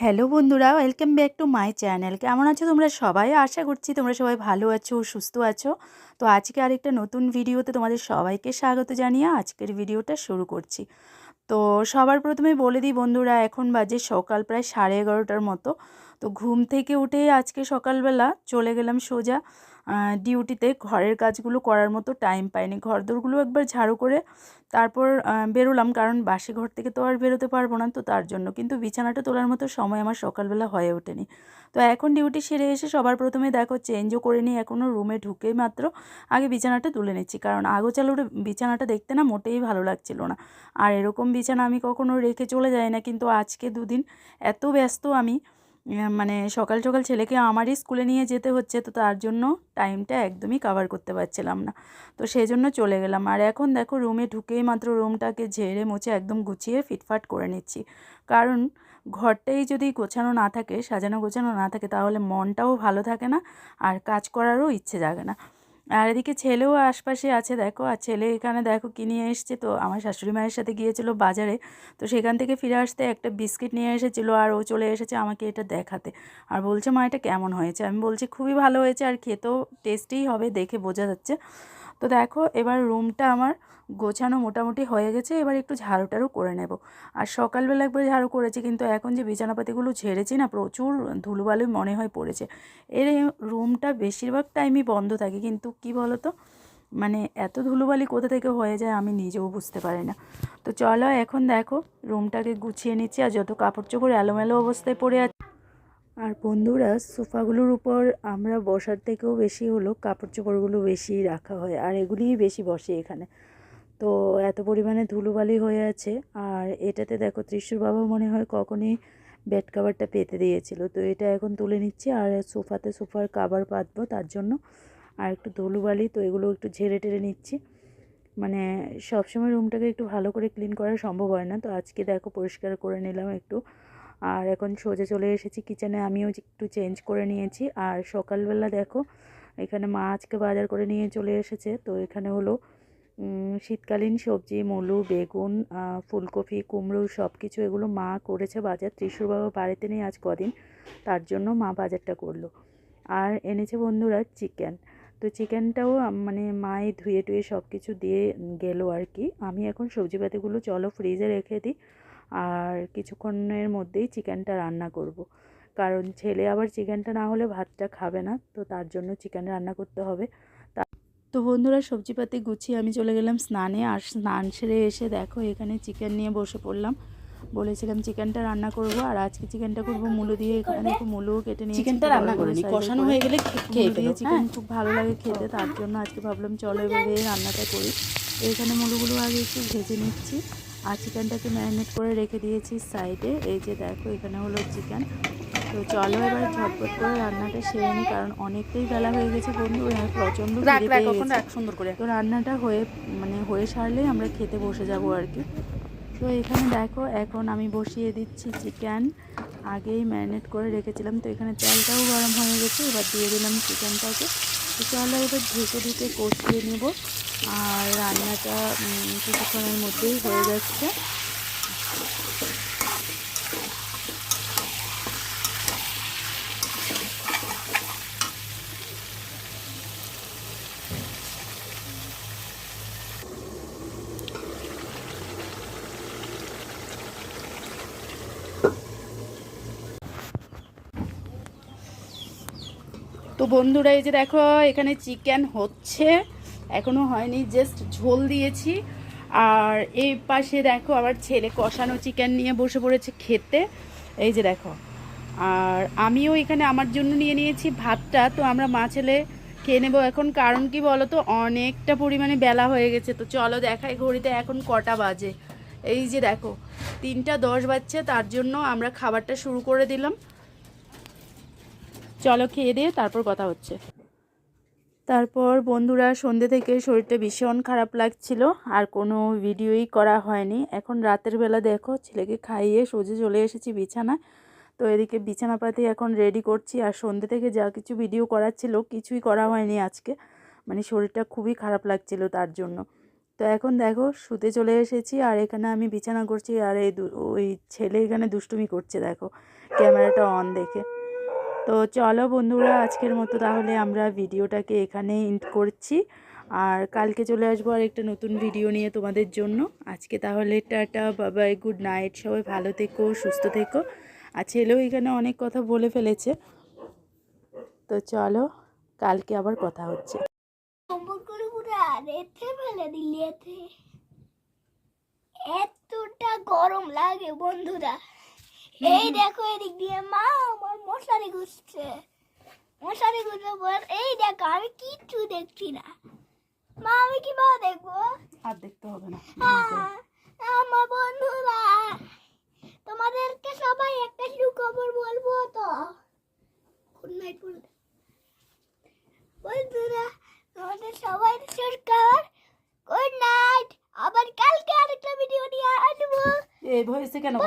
Hello বন্ধুরা, welcome back to my channel. কেমন আছো তোমরা সবাই? আশা করছি তোমরা সবাই ভালো আছো, সুস্থ আছো। তো আজকে আরেকটা নতুন ভিডিওতে তোমাদের সবাইকে স্বাগত জানিয়ে আজকের ভিডিওটা শুরু করছি। তো সবার প্রথমে বলে দিই বন্ধুরা, এখন বাজে সকাল প্রায় 11:30টার মতো। তো ঘুম থেকে উঠেই আজকে সকালবেলা চলে গেলাম সোজা ডিউটিতে। ঘরের কাজগুলো করার মতো টাইম পাইনি। ঘরদোরগুলো একবার ঝাড়ু করে তারপর বেরোলাম, কারণ বাসি ঘর থেকে তো আর বেরোতে পারবো না, তো তার জন্য। কিন্তু বিছানাটা তোলার মতো সময় আমার সকালবেলা হয়ে ওঠেনি। তো এখন ডিউটি সেরে এসে সবার প্রথমে দেখো চেঞ্জও করে নিই, এখনও রুমে ঢুকেই মাত্র আগে বিছানাটা তুলে নিচ্ছি, কারণ আগোছালো বিছানাটা দেখতে না মোটেই ভালো লাগছিল না। আর এরকম বিছানা আমি কখনো রেখে চলে যাই না, কিন্তু আজকে দুদিন এত ব্যস্ত আমি, মানে সকাল সকাল ছেলেকে আমারই স্কুলে নিয়ে যেতে হচ্ছে, তো তার জন্য টাইমটা একদমই কাভার করতে পারছিলাম না। তো সেই জন্য চলে গেলাম। আর এখন দেখো রুমে ঢুকেই মাত্র রুমটাকে ঝেড়ে মুছে একদম গুছিয়ে ফিটফাট করে নিচ্ছি, কারণ ঘরটাই যদি গোছানো না থাকে, সাজানো গোছানো না থাকে, তাহলে মনটাও ভালো থাকে না আর কাজ করারও ইচ্ছে জাগে না। আর এদিকে ছেলেও আশপাশে আছে দেখো, আর ছেলে এখানে দেখো কি নিয়ে এসছে। তো আমার শাশুড়ি মায়ের সাথে গিয়েছিল বাজারে, তো সেখান থেকে ফিরে আসতে একটা বিস্কিট নিয়ে এসেছিলো, আর ও চলে এসেছে আমাকে এটা দেখাতে। আর বলছে, মা এটা কেমন হয়েছে? আমি বলছি খুবই ভালো হয়েছে, আর খেতেও টেস্টিই হবে, দেখে বোঝা যাচ্ছে। তো দেখো এবার রুমটা আমার গোছানো মোটামুটি হয়ে গেছে, এবার একটু ঝাড়ু টাড়ু করে নেব। আর সকালবেলা একবার ঝাড়ু করেছি, কিন্তু এখন যে বিছানাপাতিগুলো ঝেড়েছি না, প্রচুর ধুলোবালি মনে হয় পড়েছে। এর রুমটা বেশিরভাগ টাইমই বন্ধ থাকে, কিন্তু কি বলো তো, মানে এত ধুলোবালি কোথা থেকে হয়ে যায় আমি নিজেও বুঝতে পারি না। তো চলো এখন দেখো রুমটাকে গুছিয়ে নিচ্ছি, আর যত কাপড় চোপড় এলোমেলো অবস্থায় পড়ে আছে। আর বন্ধুরা, সোফাগুলোর উপর আমরা বসার থেকেও বেশি হলো কাপড় চোপড়গুলো বেশি রাখা হয়, আর এগুলিই বেশি বসে এখানে। তো এত পরিমাণে ধুলোবালি হয়ে আছে। আর এটাতে দেখো ত্রিশুর বাবা মনে হয় কখনই বেড কাভারটা পেতে দিয়েছিল, তো এটা এখন তুলে নিচ্ছি। আর সোফার কাভার পাতবো তার জন্য, আর একটু ধুলোবালি, তো এগুলো একটু ঝেড়ে টেড়ে নিচ্ছি। মানে সবসময় রুমটাকে একটু ভালো করে ক্লিন করা সম্ভব হয় না, তো আজকে দেখো পরিষ্কার করে নিলাম একটু। আর এখন সোজা চলে এসেছি কিচেনে, আমিও একটু চেঞ্জ করে নিয়েছি। আর সকালবেলা দেখো এখানে মা আজকে বাজার করে নিয়ে চলে এসেছে। তো এখানে হলো শীতকালীন সবজি, মূলো, বেগুন, ফুলকপি, কুমড়ো, সব কিছু এগুলো মা করেছে বাজার। ত্রিশুর বাবা বাড়িতে নেই আজ কদিন, তার জন্য মা বাজারটা করলো। আর এনেছে বন্ধুরা চিকেন। তো চিকেনটাও মানে মাই ধুয়ে টুয়ে সব কিছু দিয়ে গেল আর কি। আমি এখন সবজিপাতিগুলো চলো ফ্রিজে রেখে দিই, আর কিছুক্ষণের মধ্যেই চিকেনটা রান্না করব। কারণ ছেলে আবার চিকেনটা না হলে ভাতটা খাবে না, তো তার জন্য চিকেন রান্না করতে হবে। তো বন্ধুরা, সবজিপাতি গুছিয়ে আমি চলে গেলাম স্নানে। আর স্নান সেরে এসে দেখো এখানে চিকেন নিয়ে বসে পড়লাম। বলেছিলাম চিকেনটা রান্না করব, আর আজকে চিকেনটা করব মূলো দিয়ে। এখানে দেখো মূলোও কেটে নিয়েছি, চিকেনটা রান্না করে নি, কষানো হয়ে গেলে খেয়ে মূলো দিয়ে ফেলো। চিকেন খুব ভালো লাগে খেতে, তার জন্য আজকে ভাবলাম চলো এভাবে রান্নাটা করি। এইখানে মূলোগুলো আগে একটু ভেজে নিচ্ছি, আর চিকেনটাকে ম্যারিনেট করে রেখে দিয়েছি সাইডে। এই যে দেখো এখানে হলো চিকেন। তো চলো এবার ঝটপট করে রান্নাটা সেরে নিই, কারণ অনেকটাই বেলা হয়ে গেছে বন্ধু, প্রচণ্ড খিদে পেয়ে গেছে। সুন্দর করে। তো রান্নাটা হয়ে সারলেই আমরা খেতে বসে যাব আর কি। তো এখানে দেখো এখন আমি বসিয়ে দিচ্ছি চিকেন। আগেই ম্যারিনেট করে রেখেছিলাম, তো এখানে তেলটাও গরম হয়ে গেছে, এবার দিয়ে দিলাম চিকেনটাকে। তো চলো এবার ঢেকে ঢেকে কষিয়ে নেব। আর রান্নাটা কিছুক্ষণের মধ্যেই হয়ে যাচ্ছে। তো বন্ধুরা, এই যে দেখো এখানে চিকেন হচ্ছে, এখনো হয়নি, জাস্ট ঝোল দিয়েছি। আর এই পাশে দেখো আবার ছেলে কষানো চিকেন নিয়ে বসে পড়েছে খেতে, এই যে দেখো। আর আমিও এখানে আমার জন্য নিয়ে নিয়েছি ভাতটা। তো আমরা মা ছেলে খেয়ে নেবো এখন, কারণ কি বলো তো, অনেকটা পরিমাণে বেলা হয়ে গেছে। তো চলো দেখাই ঘড়িতে এখন কটা বাজে। এই যে দেখো 3:10 বাজছে, তার জন্য আমরা খাবারটা শুরু করে দিলাম। চলো খেয়ে দিয়ে তারপর কথা হচ্ছে। তারপর বন্ধুরা, সন্ধ্যে থেকে শরীরটা ভীষণ খারাপ লাগছিল, আর কোনো ভিডিওই করা হয়নি। এখন রাতের বেলা দেখো ছেলেকে খাইয়ে সোজা চলে এসেছি বিছানায়। তো এদিকে বিছানাপাতি এখন রেডি করছি। আর সন্ধ্যে থেকে যা কিছু ভিডিও করার ছিল কিছুই করা হয়নি আজকে, মানে শরীরটা খুবই খারাপ লাগছিল তার জন্য। তো এখন দেখো শুতে চলে এসেছি, আর এখানে আমি বিছানা করছি, আর ওই ছেলে এখানে দুষ্টুমি করছে দেখো ক্যামেরাটা অন দেখে। তো চলো বন্ধুরা, আজকের মতো তাহলে আমরা ভিডিওটাকে এখানেই এন্ড করছি, আর কালকে চলে আসবো আর একটা নতুন ভিডিও নিয়ে তোমাদের জন্য। আজকে তাহলে টাটা, বাবাই, গুড নাইট, সবাই ভালো থেকো, সুস্থ থেকো। আর ছেলেও এখানে অনেক কথা বলে ফেলেছে। তো চলো, কালকে আবার কথা হচ্ছে। এতটা গরম লাগে বন্ধুরা, এই দেখো এদিক দিয়ে মা আমার মশারি গুছছে, মশারি গুছার পর এই দেখো আমি কিচ্ছু দেখছি না। মা আমি কিভাবে দেখবো? আর দেখতে হবে না। আমার বন্ধুরা, তোমাদেরকে সবাই একটা সুখবর বলবো তো। গুড নাইট বন্ধুরা, তোমাদের সবাই সুখবর, গুড নাইট। আবার কালকে আরেকটা ভিডিও নিয়ে আসবো। এই ভয়েসে কেন